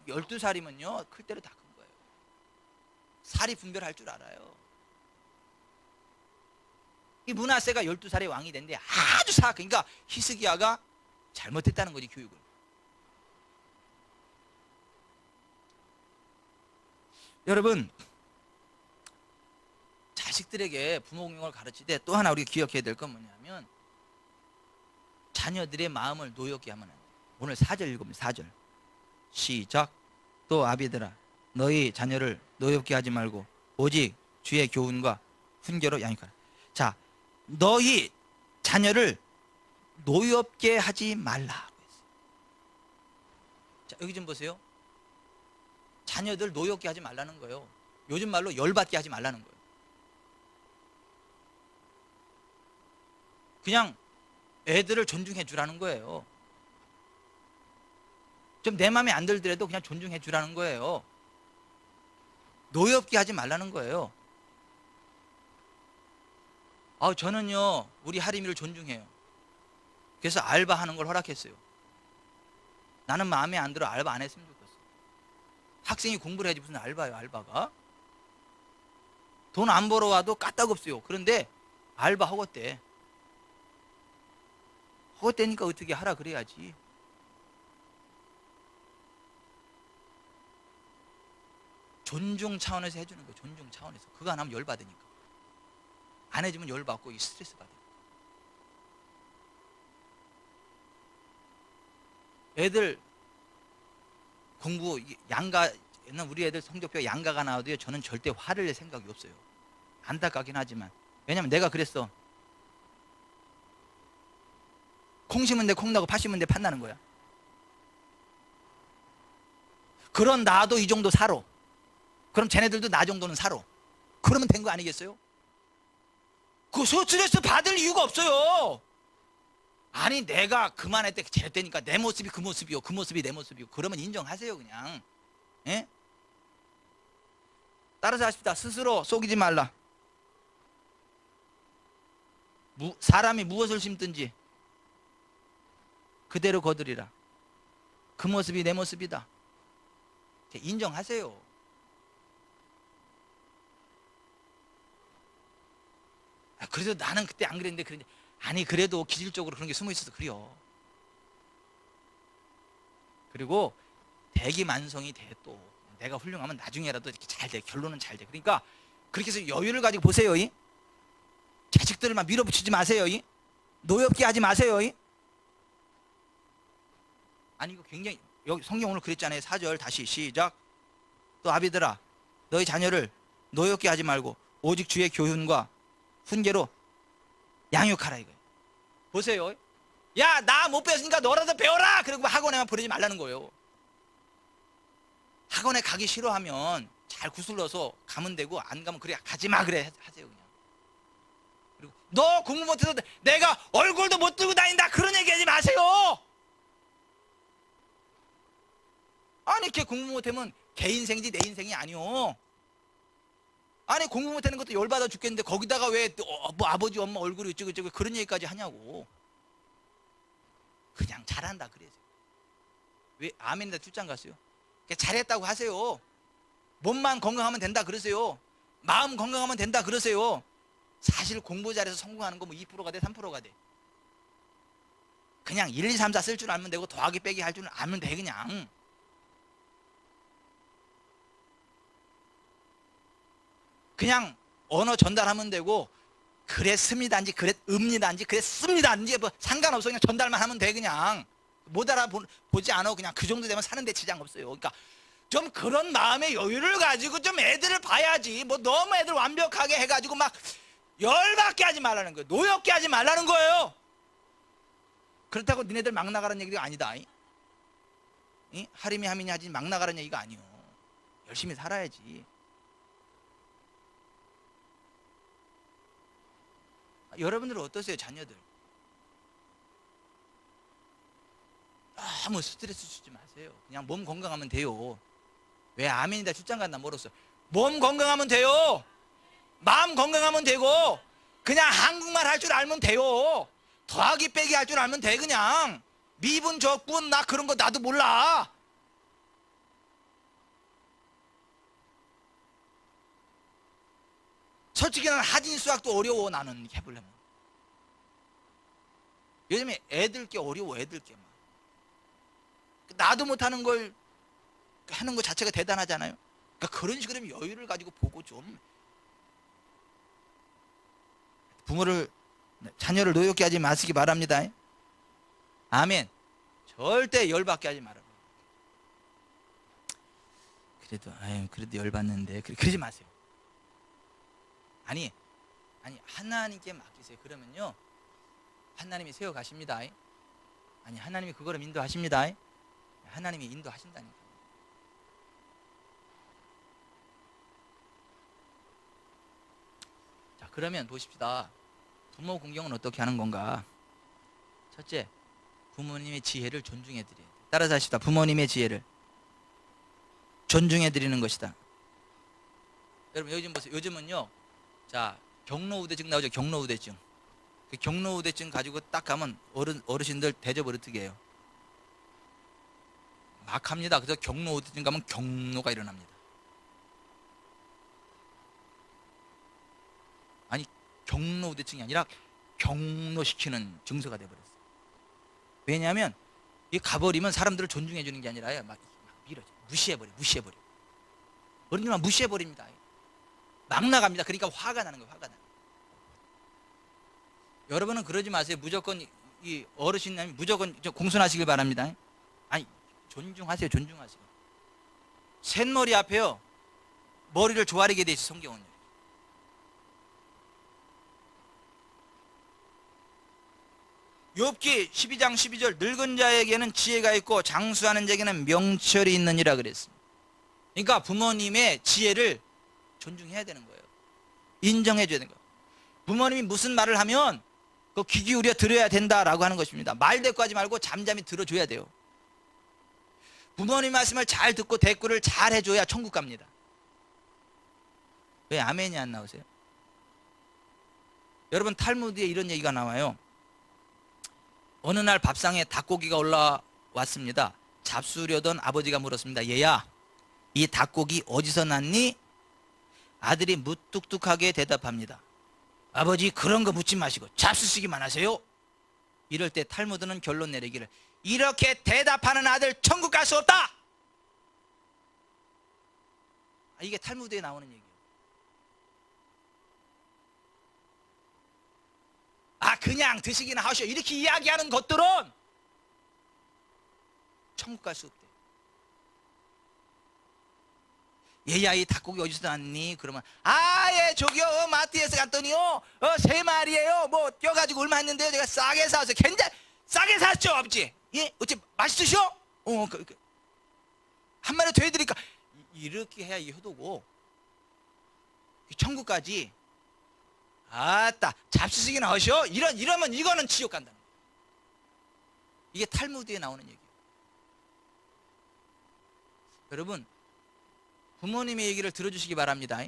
12살이면요 클 때로 다 큰 거예요. 사리 분별할 줄 알아요. 이 므낫세가 12살에 왕이 됐는데 아주 사악. 그러니까 히스기야가 잘못했다는 거지 교육을. 여러분 자식들에게 부모 공경을 가르칠 때 또 하나 우리가 기억해야 될 건 뭐냐면 자녀들의 마음을 노엽게 하면 안 돼요. 오늘 4절 읽어봅니다. 4절 시작. 또 아비들아 너희 자녀를 노엽게 하지 말고 오직 주의 교훈과 훈계로 양육하라. 자 너희 자녀를 노엽게 하지 말라. 자 여기 좀 보세요. 자녀들 노엽게 하지 말라는 거예요. 요즘 말로 열받게 하지 말라는 거예요. 그냥 애들을 존중해 주라는 거예요. 좀 내 마음에 안 들더라도 그냥 존중해 주라는 거예요. 노엽게 하지 말라는 거예요. 저는요 우리 하림이를 존중해요. 그래서 알바하는 걸 허락했어요. 나는 마음에 안 들어 알바 안 했으면 좋겠어. 학생이 공부를 해야지 무슨 알바예요. 알바가 돈 안 벌어와도 까딱없어요. 그런데 알바 허겄대. 허겄대니까 어떻게 하라 그래야지. 존중 차원에서 해주는 거예요. 존중 차원에서. 그거 안 하면 열받으니까. 안 해주면 열받고 스트레스 받아요. 애들 공부 양가는 우리 애들 성적표 양가가 나와도요 저는 절대 화를 낼 생각이 없어요. 안타깝긴 하지만. 왜냐면 내가 그랬어. 콩 심은 데 콩 나고 팥 심은 데 팥 나는 거야. 그런 나도 이 정도 살아. 그럼 쟤네들도 나 정도는 살아. 그러면 된 거 아니겠어요? 그 스트레스 받을 이유가 없어요. 아니 내가 그만했대 잘했다니까 내 모습이 그 모습이요 그 모습이 내 모습이요. 그러면 인정하세요 그냥. 예? 따라서 하십시다. 스스로 속이지 말라. 사람이 무엇을 심든지 그대로 거두리라. 그 모습이 내 모습이다. 인정하세요. 그래도 나는 그때 안 그랬는데 아니 그래도 기질적으로 그런 게 숨어 있어서 그래요. 그리고 대기만성이 돼. 또 내가 훌륭하면 나중에라도 이렇게 잘 돼. 결론은 잘 돼. 그러니까 그렇게 해서 여유를 가지고 보세요. 자식들을 막 밀어붙이지 마세요. 노엽게 하지 마세요. 아니 이거 굉장히, 여기 성경 오늘 그랬잖아요. 4절 다시 시작. 또 아비들아 너희 자녀를 노엽게 하지 말고 오직 주의 교훈과 훈계로 양육하라 이거예요. 보세요. 야 나 못 배웠으니까 너라도 배워라. 그리고 학원에만 보내지 말라는 거예요. 학원에 가기 싫어하면 잘 구슬러서 가면 되고, 안 가면 그래 가지 마 그래 하세요 그냥. 그리고 너 공부 못해서 내가 얼굴도 못 들고 다닌다 그런 얘기하지 마세요. 아니 걔 공부 못하면 걔 인생이지 내 인생이 아니오. 아니 공부 못하는 것도 열받아 죽겠는데 거기다가 왜 뭐 아버지 엄마 얼굴이 어쩌고 그런 얘기까지 하냐고. 그냥 잘한다 그래요. 왜 아멘이다 출장 갔어요? 잘했다고 하세요. 몸만 건강하면 된다 그러세요. 마음 건강하면 된다 그러세요. 사실 공부 잘해서 성공하는 거 뭐 2%가 돼 3%가 돼. 그냥 1, 2, 3, 4 쓸 줄 알면 되고 더하기 빼기 할 줄 알면 돼. 그냥 언어 전달하면 되고, 그랬습니다인지 그랬읍니다인지 그랬습니다인지 뭐 상관없어. 그냥 전달만 하면 돼. 그냥 못 알아보지 않아. 그냥 그 정도 되면 사는데 지장 없어요. 그러니까 좀 그런 마음의 여유를 가지고 좀 애들을 봐야지. 뭐 너무 애들 완벽하게 해가지고 막 열받게 하지 말라는 거예요. 노엽게 하지 말라는 거예요. 그렇다고 니네들 막 나가라는 얘기가 아니다. 하림이 하민이 하지 막 나가라는 얘기가 아니요. 열심히 살아야지. 여러분들은 어떠세요? 자녀들 너무 스트레스 주지 마세요. 그냥 몸 건강하면 돼요. 왜 아멘이다 출장 간다 멀었어. 몸 건강하면 돼요. 마음 건강하면 되고, 그냥 한국말 할 줄 알면 돼요. 더하기 빼기 할 줄 알면 돼. 그냥 미분 적분 나 그런 거 나도 몰라. 솔직히 나는 하진 수학도 어려워. 나는 해보려면 요즘에 애들 게 어려워. 애들 게 막 나도 못하는 걸 하는 것 자체가 대단하잖아요. 그러니까 그런 식으로 여유를 가지고 보고 좀 자녀를 노엽게 하지 마시기 바랍니다. 아멘. 절대 열받게 하지 말아요. 그래도 열받는데 그러지 마세요. 아니 하나님께 맡기세요. 그러면요 하나님이 세워 가십니다. 아니 하나님이 그거를 인도하십니다. 하나님이 인도하신다니까. 자 그러면 보십시다. 부모 공경은 어떻게 하는 건가? 첫째, 부모님의 지혜를 존중해 드려야 돼. 따라서 하십시다. 부모님의 지혜를 존중해 드리는 것이다. 여러분 요즘 보세요. 요즘은요, 자 경로우대증 나오죠. 경로우대증. 그 경로우대증 가지고 딱 가면 어르신들 대접 어떻게 해요? 막 합니다. 그래서 경로우대증 가면 경로가 일어납니다. 아니 경로우대증이 아니라 경로시키는 증서가 돼버렸어요. 왜냐하면 이 가버리면 사람들을 존중해 주는 게 아니라 막 밀어줘, 무시해버려. 어른들만 무시해버립니다. 막 나갑니다. 그러니까 화가 나는 거예요. 화가 나는 거예요. 여러분은 그러지 마세요. 무조건 이 어르신님 무조건 공손하시길 바랍니다. 아니 존중하세요. 샛머리 앞에요 머리를 조아리게 돼 있어. 성경은 욥기 12장 12절 늙은 자에게는 지혜가 있고 장수하는 자에게는 명철이 있느니라 그랬습니다. 그러니까 부모님의 지혜를 존중해야 되는 거예요. 인정해 줘야 되는 거예요. 부모님이 무슨 말을 하면 그 귀 기울여 들어야 된다라고 하는 것입니다. 말 대꾸하지 말고 잠잠히 들어줘야 돼요. 부모님 말씀을 잘 듣고 대꾸를 잘 해줘야 천국 갑니다. 왜 아멘이 안 나오세요? 여러분 탈무드에 이런 얘기가 나와요. 어느 날 밥상에 닭고기가 올라왔습니다. 잡수려던 아버지가 물었습니다. 얘야, 이 닭고기 어디서 났니? 아들이 무뚝뚝하게 대답합니다. 아버지, 그런 거 묻지 마시고 잡수시기만 하세요. 이럴 때 탈무드는 결론 내리기를, 이렇게 대답하는 아들 천국 갈 수 없다. 이게 탈무드에 나오는 얘기예요. 그냥 드시기나 하셔, 이렇게 이야기하는 것들은 천국 갈 수 없대. 얘야, 이 닭고기 어디서 났니? 그러면 예, 저기요, 마트에서 갔더니요 3마리에요 뭐 껴가지고 얼마 했는데요, 제가 싸게 사서. 굉장히 싸게 샀죠 아버지? 예? 어째 맛있으셔? 한 마리 더 해드릴까? 이렇게 해야 이게 효도고, 천국까지 아따 잡수시기나 하셔, 이러면 이거는 지옥 간다는 거예요. 이게 탈무드에 나오는 얘기예요. 여러분, 부모님의 얘기를 들어주시기 바랍니다.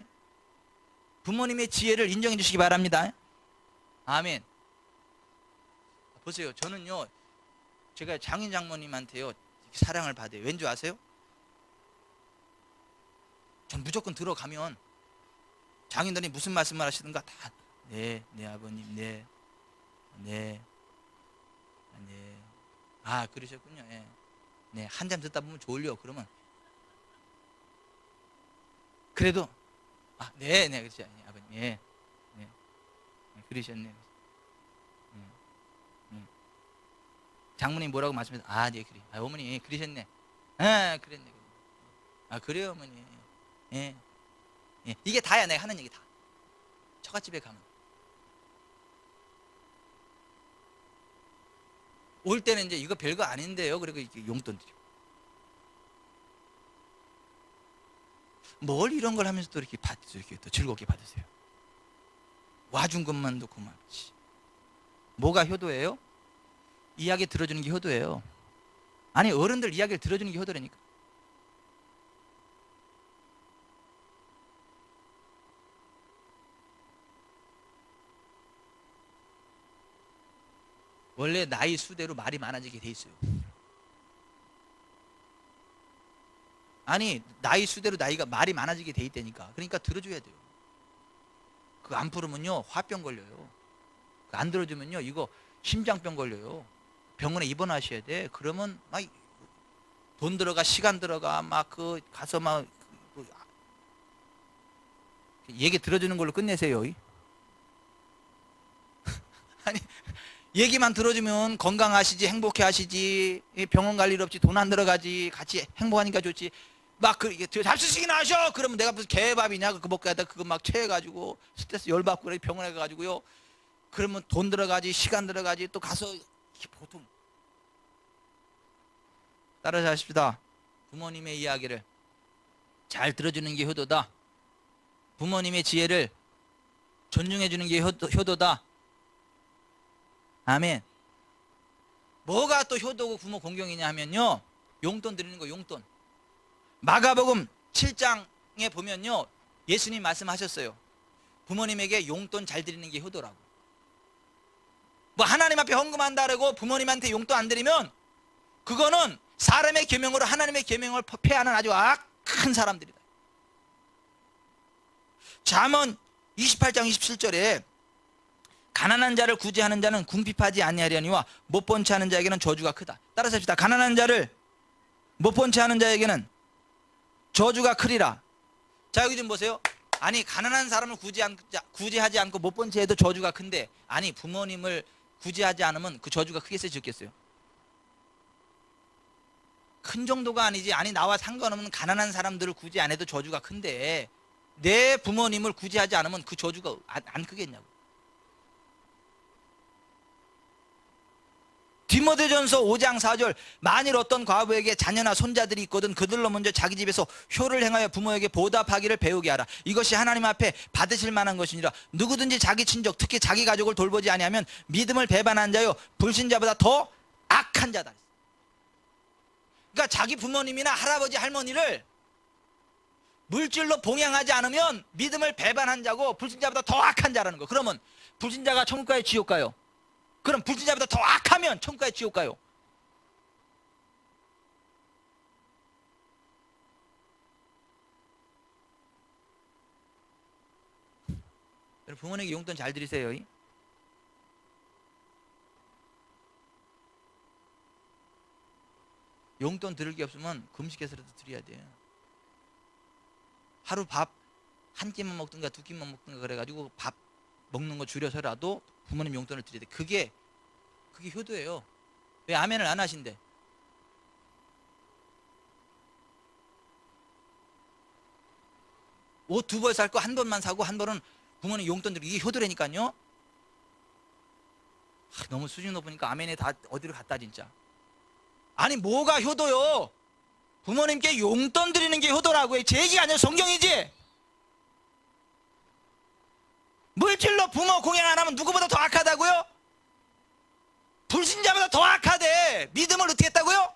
부모님의 지혜를 인정해 주시기 바랍니다. 아멘. 보세요, 저는요, 제가 장인 장모님한테요 사랑을 받아요. 왠 줄 아세요? 전 무조건 들어가면 장인들이 무슨 말씀을 하시든가 다 네 아버님, 네. 그러셨군요. 네, 한잠 듣다 보면 졸려. 그러면 그래도 네, 그렇지 아버님, 네, 그러셨네. 장모님 뭐라고 말씀하셨어요? 네, 그래. 어머니 그러셨네. 그랬네. 그래요 어머니. 이게 다야, 내가 하는 얘기 다. 처갓집에 가면 올 때는 이제 이거 별거 아닌데요, 그리고 이렇게 용돈 드리고, 뭘 이런 걸 하면서 또 이렇게 이렇게 또 즐겁게 받으세요. 와준 것만도 고맙지. 뭐가 효도예요? 이야기 들어주는 게 효도예요. 아니, 어른들 이야기를 들어주는 게 효도라니까. 원래 나이 수대로 말이 많아지게 돼 있어요. 아니, 나이 수대로 말이 많아지게 돼 있다니까. 그러니까 들어줘야 돼요. 그거 안 풀으면요 화병 걸려요. 안 들어주면요 이거 심장병 걸려요. 병원에 입원하셔야 돼. 그러면 막 돈 들어가, 시간 들어가, 막 가서 막 얘기 들어주는 걸로 끝내세요. 아니, 얘기만 들어주면 건강하시지, 행복해 하시지, 병원 갈 일 없지, 돈 안 들어가지, 같이 행복하니까 좋지. 막 잡수시기나 하셔. 그러면 내가 무슨 개밥이냐, 그거 먹고 하다 그거 막 체해가지고 스트레스 열받고 그래, 병원에 가가지고요. 그러면 돈 들어가지, 시간 들어가지, 또 가서 보통. 따라서 하십시다. 부모님의 이야기를 잘 들어주는 게 효도다. 부모님의 지혜를 존중해 주는 게 효도다. 아멘. 뭐가 또 효도고 부모 공경이냐 하면요, 용돈 드리는 거. 용돈. 마가복음 7장에 보면요, 예수님 말씀하셨어요. 부모님에게 용돈 잘 드리는 게 효도라고. 뭐 하나님 앞에 헌금한다라고 부모님한테 용돈 안 드리면 그거는 사람의 계명으로 하나님의 계명을 폐하는 아주 악한 사람들이다. 잠언 28장 27절에 가난한 자를 구제하는 자는 궁핍하지 아니하려니와 못 본 채 하는 자에게는 저주가 크다. 따라서 합시다. 가난한 자를 못 본 채 하는 자에게는 저주가 크리라. 자, 여기 좀 보세요. 아니, 가난한 사람을 구제하지 않고 못 본 채 해도 저주가 큰데, 아니, 부모님을 구제하지 않으면 그 저주가 크겠어요, 적겠어요? 큰 정도가 아니지. 아니, 나와 상관없는 가난한 사람들을 구제 안 해도 저주가 큰데 내 부모님을 구제하지 않으면 그 저주가 안 크겠냐고. 디모데전서 5장 4절, 만일 어떤 과부에게 자녀나 손자들이 있거든 그들로 먼저 자기 집에서 효를 행하여 부모에게 보답하기를 배우게 하라. 이것이 하나님 앞에 받으실 만한 것이니라. 누구든지 자기 친족, 특히 자기 가족을 돌보지 아니하면 믿음을 배반한 자요 불신자보다 더 악한 자다. 그러니까 자기 부모님이나 할아버지 할머니를 물질로 봉양하지 않으면 믿음을 배반한 자고 불신자보다 더 악한 자라는 거. 그러면 불신자가 천국 가요, 지옥 가요? 그럼 불신자보다 더 악하면 천국 가요, 지옥 가요? 부모님에게 용돈 잘 드리세요. 용돈 들을 게 없으면 금식해서라도 드려야 돼요. 하루 밥 한 끼만 먹든가 두 끼만 먹든가 그래가지고 밥 먹는 거 줄여서라도 부모님 용돈을 드려야 돼. 그게 효도예요. 왜 아멘을 안 하신대? 옷 두 벌 살 거 한 번만 사고 한 번은 부모님 용돈 드리고, 이게 효도라니까요. 너무 수준 높으니까 아멘에 다 어디로 갔다 진짜. 아니 뭐가 효도요? 부모님께 용돈 드리는 게 효도라고요. 제 얘기가 아니라 성경이지. 물질로 부모 공양 안 하면 누구보다 더 악하다고요? 불신자보다 더 악하대. 믿음을 어떻게 했다고요?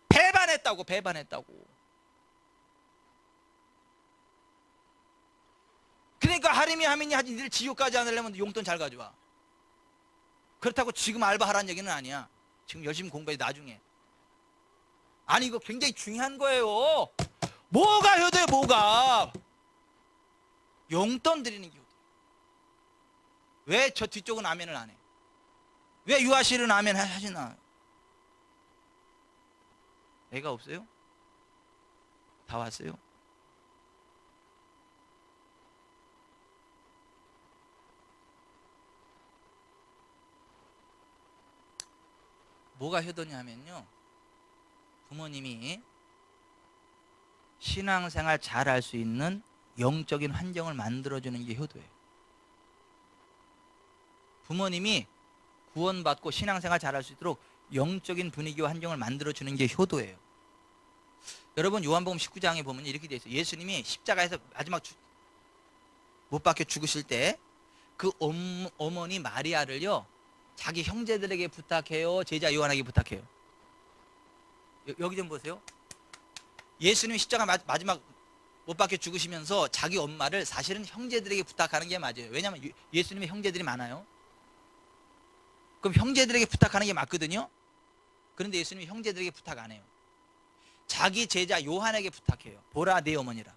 배반했다고. 그러니까 하림이 하민이 하지, 니들 지옥까지 안 하려면 용돈 잘 가져와. 그렇다고 지금 알바하라는 얘기는 아니야. 지금 열심히 공부해 나중에. 아니 이거 굉장히 중요한 거예요. 뭐가 효도예요? 뭐가? 용돈 드리는 게 효도. 왜 저 뒤쪽은 아멘을 안 해? 왜 유아실은 아멘 하시나? 애가 없어요? 다 왔어요? 뭐가 효도냐 하면요, 부모님이 신앙생활 잘 할 수 있는 영적인 환경을 만들어주는 게 효도예요. 부모님이 구원받고 신앙생활 잘 할 수 있도록 영적인 분위기와 환경을 만들어주는 게 효도예요. 여러분 요한복음 19장에 보면 이렇게 되어 있어요. 예수님이 십자가에서 마지막 못 박혀 죽으실 때 그 어머니 마리아를요, 자기 형제들에게 부탁해요, 제자 요한에게 부탁해요? 여기 좀 보세요. 예수님이 십자가 마지막 못 박혀 죽으시면서 자기 엄마를 사실은 형제들에게 부탁하는 게 맞아요. 왜냐하면 예수님의 형제들이 많아요. 그럼 형제들에게 부탁하는 게 맞거든요. 그런데 예수님이 형제들에게 부탁 안 해요. 자기 제자 요한에게 부탁해요. 보라 내 어머니라.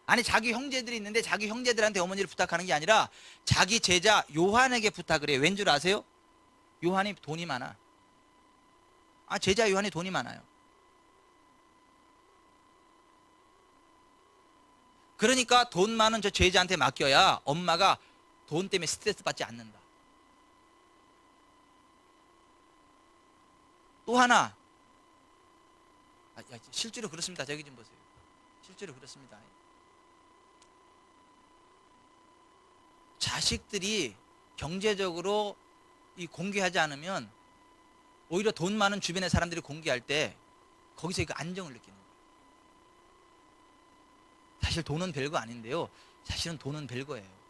아니 자기 형제들이 있는데 자기 형제들한테 어머니를 부탁하는 게 아니라 자기 제자 요한에게 부탁을 해요. 왠 줄 아세요? 요한이 돈이 많아. 제자 요한이 돈이 많아요. 그러니까 돈 많은 저 제자한테 맡겨야 엄마가 돈 때문에 스트레스 받지 않는다. 또 하나, 실제로 그렇습니다. 저기 좀 보세요. 실제로 그렇습니다. 자식들이 경제적으로 공개하지 않으면 오히려 돈 많은 주변의 사람들이 공개할 때 거기서 그 안정을 느끼는 거예요. 사실 돈은 별거 아닌데요, 사실은 돈은 별거예요.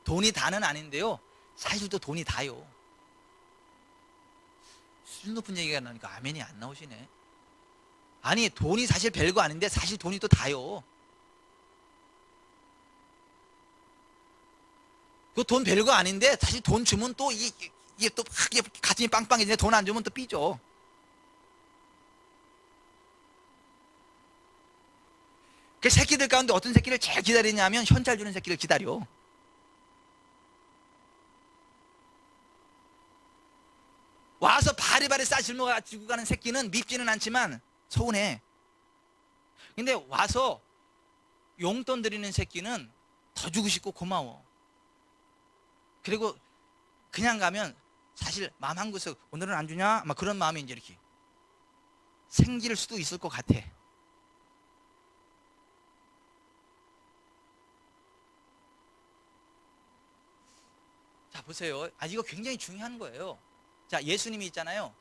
돈이 다는 아닌데요, 사실 또 돈이 다요. 수준 높은 얘기가 나니까 아멘이 안 나오시네. 아니 돈이 사실 별거 아닌데 사실 돈이 또 다요. 그 돈 별거 아닌데 사실 돈 주면 또 이게 또 가슴이 빵빵해지네. 돈 안 주면 또 삐져. 그 새끼들 가운데 어떤 새끼를 제일 기다리냐면 현찰 주는 새끼를 기다려. 와서 바리바리 싸질러 가지고 가는 새끼는 밉지는 않지만 서운해. 근데 와서 용돈 드리는 새끼는 더 주고 싶고 고마워. 그리고 그냥 가면 사실 마음 한 구석, 오늘은 안 주냐? 막 그런 마음이 이제 이렇게 생길 수도 있을 것 같아. 자 보세요. 이거 굉장히 중요한 거예요. 자 예수님이 있잖아요.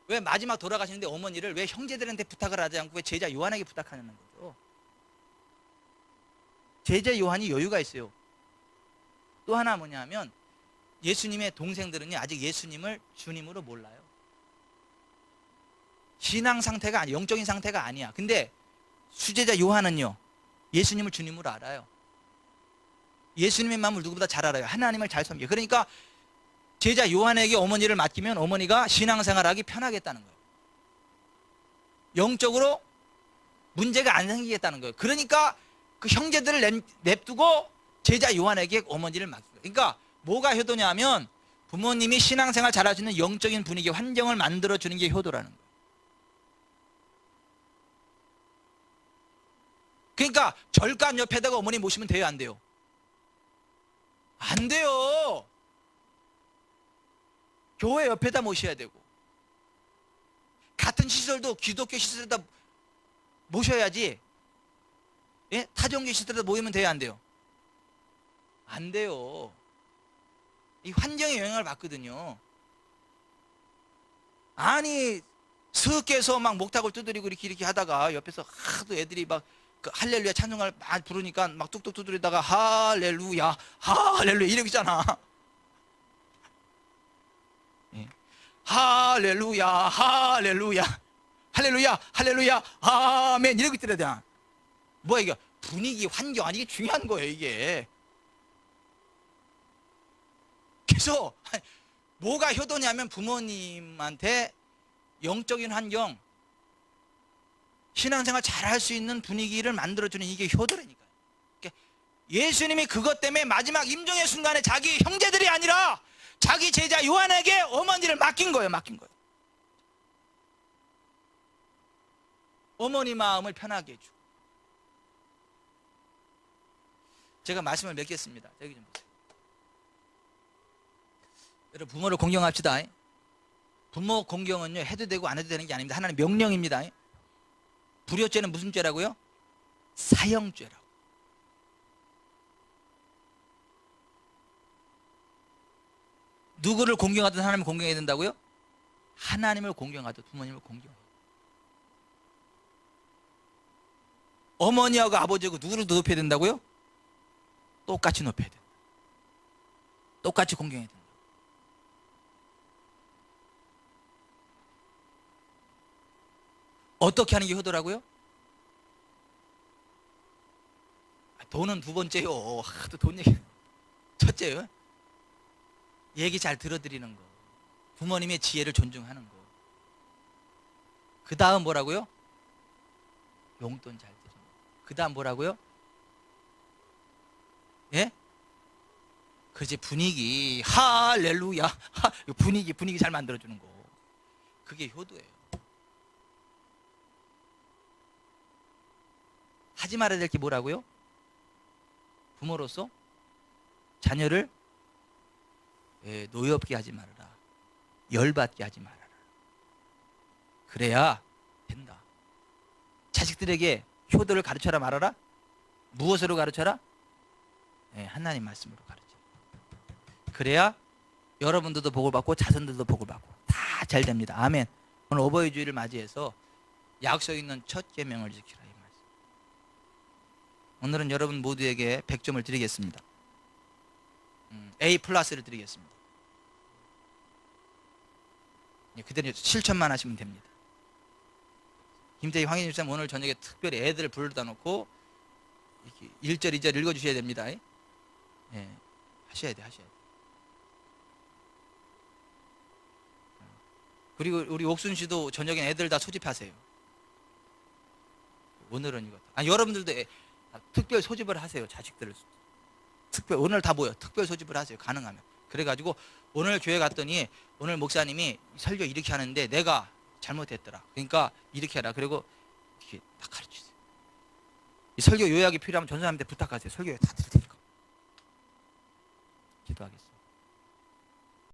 왜 마지막 돌아가시는데 어머니를 왜 형제들한테 부탁을 하지 않고 왜 제자 요한에게 부탁하는 거죠? 제자 요한이 여유가 있어요. 또 하나 뭐냐면 예수님의 동생들은요, 아직 예수님을 주님으로 몰라요. 신앙 상태가 아니야. 영적인 상태가 아니야. 근데 수제자 요한은요, 예수님을 주님으로 알아요. 예수님의 마음을 누구보다 잘 알아요. 하나님을 잘 섬겨요. 그러니까 제자 요한에게 어머니를 맡기면 어머니가 신앙생활하기 편하겠다는 거예요. 영적으로 문제가 안 생기겠다는 거예요. 그러니까 그 형제들을 냅두고 제자 요한에게 어머니를 맡겨요. 그러니까 뭐가 효도냐면 부모님이 신앙생활 잘할 수 있는 영적인 분위기, 환경을 만들어주는 게 효도라는 거예요. 그러니까 절간 옆에다가 어머니 모시면 돼요, 안 돼요? 안 돼요. 교회 옆에다 모셔야 되고, 같은 시설도 기독교 시설에다 모셔야지. 예? 타종교 시설에다 모이면 돼요, 안 돼요? 안 돼요. 이 환경에 영향을 받거든요. 아니, 스께서 막 목탁을 두드리고 이렇게 하다가 옆에서 하도 애들이 막 그 할렐루야 찬송을 막 부르니까 막 뚝뚝 두드리다가 할렐루야 할렐루야 이러고 있잖아. 예. 할렐루야 할렐루야 할렐루야 할렐루야 아멘 이러고 있더라잖아. 뭐야 이게 분위기 환경 아니 이게 중요한 거예요 이게. 그래서 뭐가 효도냐면 부모님한테 영적인 환경, 신앙생활 잘할 수 있는 분위기를 만들어주는 이게 효도라니까요. 그러니까 예수님이 그것 때문에 마지막 임종의 순간에 자기 형제들이 아니라 자기 제자 요한에게 어머니를 맡긴 거예요. 맡긴 거예요. 어머니 마음을 편하게 해주고. 제가 말씀을 맺겠습니다. 여기 좀 보세요. 여러분 부모를 공경합시다. 부모 공경은요 해도 되고 안 해도 되는 게 아닙니다. 하나님 명령입니다. 불효죄는 무슨 죄라고요? 사형죄라고. 누구를 공경하든 하나님을 공경해야 된다고요? 하나님을 공경하든 부모님을 공경해요. 어머니하고 아버지하고 누구를 더 높여야 된다고요? 똑같이 높여야 된다. 똑같이 공경해야 된다. 어떻게 하는 게 효도라고요? 돈은 두 번째요. 하도 돈 얘기. 첫째요. 얘기 잘 들어드리는 거. 부모님의 지혜를 존중하는 거. 그 다음 뭐라고요? 용돈 잘 드리는 거. 그 다음 뭐라고요? 예? 그렇지 분위기 할렐루야 분위기 잘 만들어주는 거. 그게 효도예요. 하지 말아야 될 게 뭐라고요? 부모로서 자녀를 노엽게 하지 말아라. 열받게 하지 말아라. 그래야 된다. 자식들에게 효도를 가르쳐라 말아라? 무엇으로 가르쳐라? 하나님 말씀으로 가르쳐. 그래야 여러분들도 복을 받고 자손들도 복을 받고 다 잘 됩니다. 아멘. 오늘 어버이 주일을 맞이해서 약속 있는 첫 계명을 지키라. 오늘은 여러분 모두에게 100점을 드리겠습니다. A 플러스를 드리겠습니다. 그대로 실천만 하시면 됩니다. 김태희 황희님 쌤 오늘 저녁에 특별히 애들 불러다 놓고 1절 2절 읽어주셔야 됩니다. 예, 하셔야 돼. 그리고 우리 옥순 씨도 저녁에 애들 다 소집하세요. 오늘은 이거. 여러분들도 특별 소집을 하세요. 자식들을 특별 오늘 다 모여 특별 소집을 하세요. 가능하면. 그래가지고 오늘 교회 갔더니 오늘 목사님이 설교 이렇게 하는데 내가 잘못했더라. 그러니까 이렇게 해라. 그리고 이렇게 딱 가르치세요. 이 설교 요약이 필요하면 전사님한테 부탁하세요. 설교 다